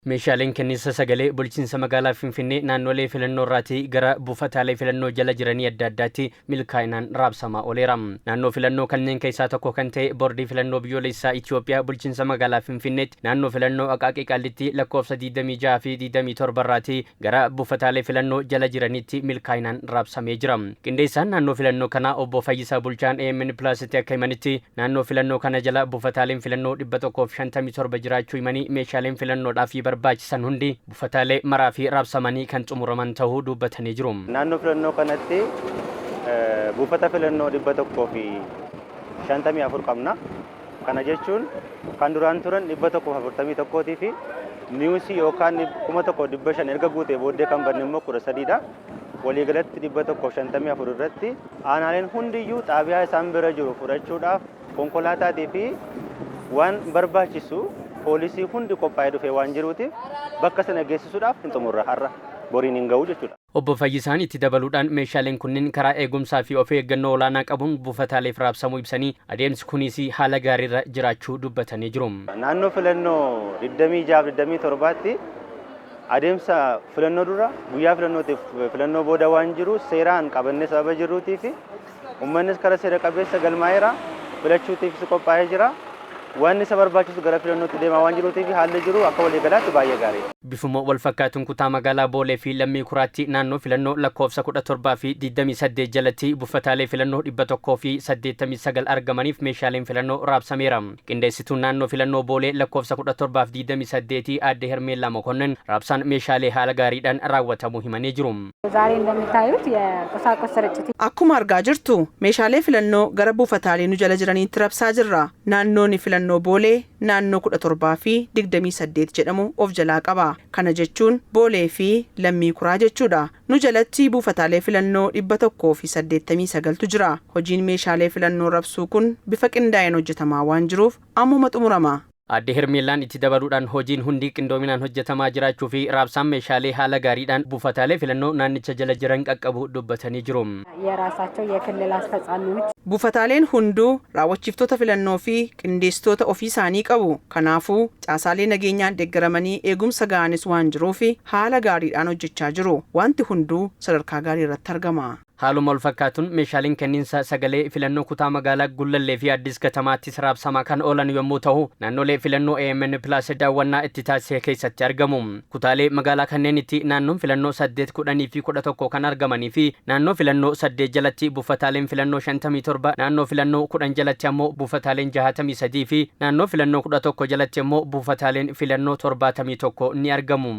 meeshaaleen kenniinsa sagalee bulchiinsa magaalaa Finfinnee naannolee filannoo irraatii gara buufataalee filannoo jala jiranii adda addaatti milkaa'inaan raabsamaa ooleera. Naannoo filannoo kanneen keessaa tokko kan ta'e boordii filannoo biyyoolessaa Itoophiyaa bulchiinsa magaalaa Finfinneetti naannoo filannoo Aqaaqii Qaallitti lakkoofsa 26 fi 27 irraatii gara buufataalee filannoo jala jiranitti milkaa'inaan raabsamee jira. Qindeessaan naannoo filannoo kana obbo Fayyisaa Bulchaan AMN Plaasitti akka himanitti naannoo filannoo kana jala buufataaleen filannoo 157 jiraachuu himanii meeshaaleen filannoodhaaf barbaachisan hundi buufataalee maraa fi raabsamanii kan xumuraman ta'uu dubbatanii jiru. Naannoo filannoo kanatti buufata filannoo 154 qabna. Kana jechuun kan duraan turan 141 fi niwusii yookaan 1500 erga guutee booddee kan banne immoo 13dha. Waliigalatti 154 irratti aanaaleen hundiyyuu xaabiyaa isaan bira jiru fudhachuudhaaf konkolaataatii fi waan barbaachisu poolisii hundi qophaa'ee dhufee waan jiruutiif bakka sana geessisuudhaaf hin xumurra har'a boriin hin ga'u jechuudha. Obbo Fayyisaan itti dabaluudhaan meeshaaleen kunniin karaa eegumsaa fi of eeggannoo olaanaa qabuun buufataaleef raabsamuu ibsanii adeemsi kunis haala gaariirra jiraachuu dubbatanii jiru. Naannoo filannoo 26-27tti adeemsa filannoo dura guyyaa filannootiif filannoo booda waan jiru seeraan qabannee sababa jiruutii fi uummannis karaa seera qabeessa galmaa'eera filachuutiif qophaa'ee jira. Waan isa barbaachisu gara filannootti deemaa waan jiruutiif haalli jiru akka waliigalaatti baay'ee gaarii. Bifuma wal fakkaatuun kutaa magaalaa Boolee fi Lammii Kuraatti naannoo filannoo lakkoofsa 17 fi 28 jalatti buufataalee filannoo 189 argamaniif meeshaaleen filannoo raabsameera. Qindeessituun naannoo filannoo Boolee lakkoofsa 17 fi 28 aadde Hermeellaa Mokonnin raabsaan meeshaalee haala gaariidhaan raawwatamuu himanii jiru. ዛሬ እንደምታዩት የቁሳቁስ ስርጭት akkuma argaa jirtu meeshaalee filannoo gara buufataalee nu jala jiraniitti raabsaa jirra. Naannoon filannoo Boolee naannoo 17 fi 28 jedhamu of jalaa qaba. Kana jechuun Boolee fi Lammii Kuraa jechuudha. Nu jalatti buufataalee filannoo 189tu jira. Hojiin meeshaalee filannoo raabsuu kun bifa qindaa'een hojjetamaa waan jiruuf ammuma xumurama. Aadde Hermeellaan itti dabaluudhaan hojiin hundi qindoominaan hojjetamaa jiraachuu fi raabsaan meeshaalee haala gaariidhaan buufataalee filannoo naannicha jala jiran qaqqabu dubbatanii jiru. የራሳቸው የክልል አስፈጻሚዎች buufataaleen hunduu raawwachiiftota filannoo fi qindeessitoota ofii isaanii qabu. Kanaafuu caasaalee nageenyaan deeggaramanii eegumsa ga'anis waan jiruuf haala gaariidhaan hojjechaa jiru. Wanti hunduu sadarkaa gaarii irratti argama. Haaluma wal fakkaatuun meeshaaleen kenniinsa sagalee filannoo kutaa magaalaa Gullallee fi Addis Katamaatti raabsamaa kan oolan yommuu ta'u naannolee filannoo AMN Plus daawwannaa itti taasise keessatti argamu. Kutaalee magaalaa kanneenitti naannoon filannoo 8, 10 fi 11 kan argamanii fi naannoo filannoo 8 jalatti buufataaleen filannoo 57, naannoo filannoo 10 jalatti ammoo buufataaleen 63 fi naannoo filannoo 11 jalatti ammoo buufataaleen filannoo 71 ni argamu.